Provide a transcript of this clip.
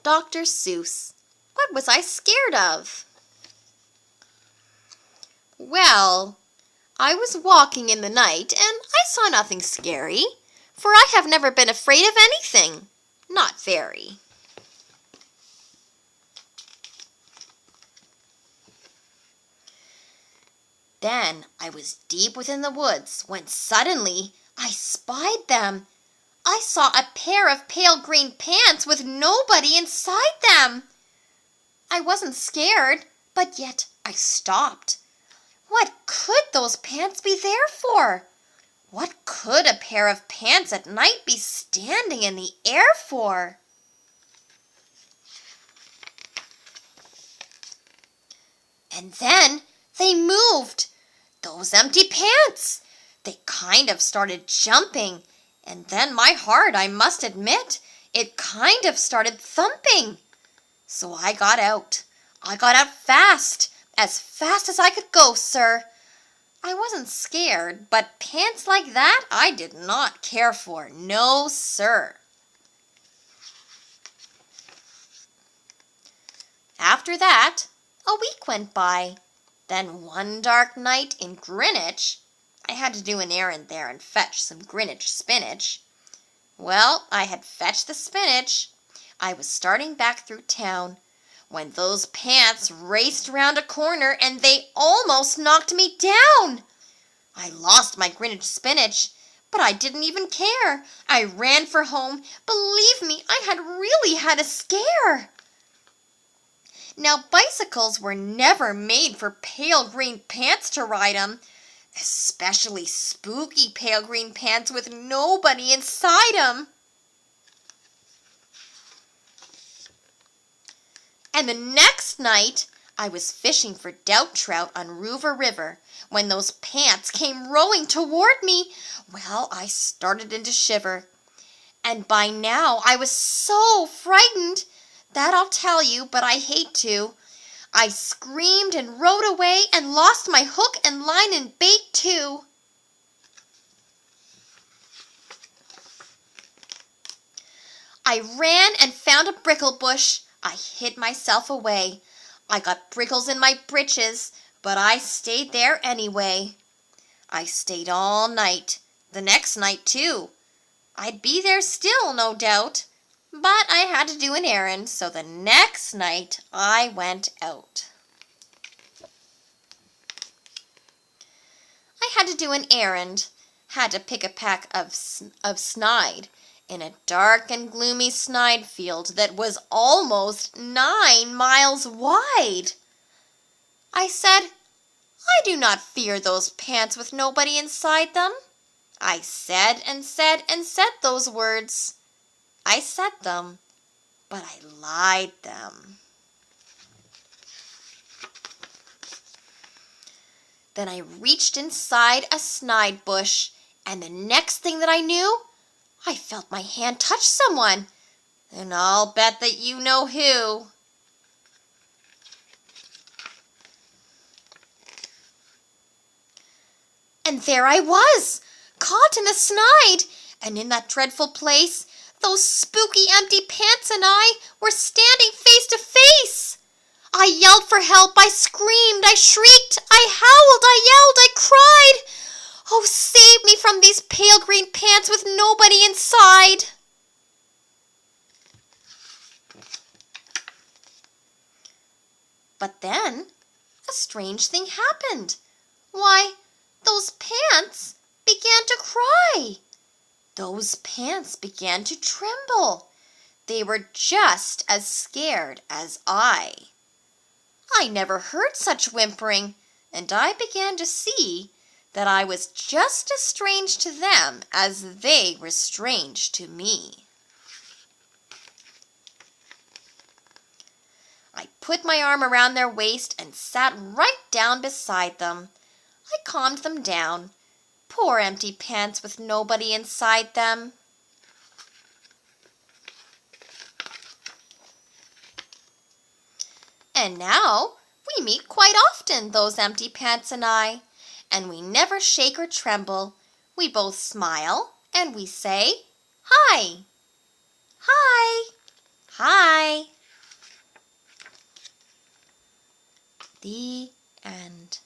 Dr. Seuss. What was I scared of? Well, I was walking in the night, and I saw nothing scary, for I have never been afraid of anything. Not very. Then I was deep within the woods when suddenly I spied them. I saw a pair of pale green pants with nobody inside them. I wasn't scared, but yet I stopped. What could those pants be there for? What could a pair of pants at night be standing in the air for? And then they moved. Those empty pants. They kind of started jumping. And then my heart, I must admit, it kind of started thumping. So I got out. I got out fast as I could go, sir. I wasn't scared, but pants like that I did not care for. No, sir. After that, a week went by. Then one dark night in Greenwich, I had to do an errand there and fetch some Greenwich spinach. Well, I had fetched the spinach. I was starting back through town when those pants raced round a corner and they almost knocked me down. I lost my Greenwich spinach, but I didn't even care. I ran for home. Believe me, I had really had a scare. Now, bicycles were never made for pale green pants to ride 'em, especially spooky pale green pants with nobody inside 'em. And the next night, I was fishing for doubt trout on Ruver River when those pants came rowing toward me. Well, I started into shiver. And by now, I was so frightened that I'll tell you, but I hate to. I screamed and rowed away and lost my hook and line and bait too. I ran and found a brickle bush. I hid myself away. I got prickles in my breeches, but I stayed there anyway. I stayed all night, the next night too. I'd be there still, no doubt, but I had to do an errand, so the next night I went out. I had to do an errand, had to pick a pack of snide in a dark and gloomy snide field that was almost 9 miles wide. I said, I do not fear those pants with nobody inside them. I said and said and said those words. I said them, but I lied them. Then I reached inside a snide bush, and the next thing that I knew, I felt my hand touch someone, and I'll bet that you know who. And there I was, caught in the snide, and in that dreadful place, those spooky empty pants and I were standing face to face. I yelled for help, I screamed, I shrieked, I howled, I yelled, I cried. Oh, save me from these pale green pants with nobody inside. But then a strange thing happened. Why, those pants began to cry. Those pants began to tremble. They were just as scared as I. I never heard such whimpering, and I began to see that I was just as strange to them as they were strange to me. I put my arm around their waist and sat right down beside them. I calmed them down. Poor empty pants with nobody inside them. And now we meet quite often, those empty pants and I, and we never shake or tremble. We both smile and we say, "Hi, hi, hi." The end.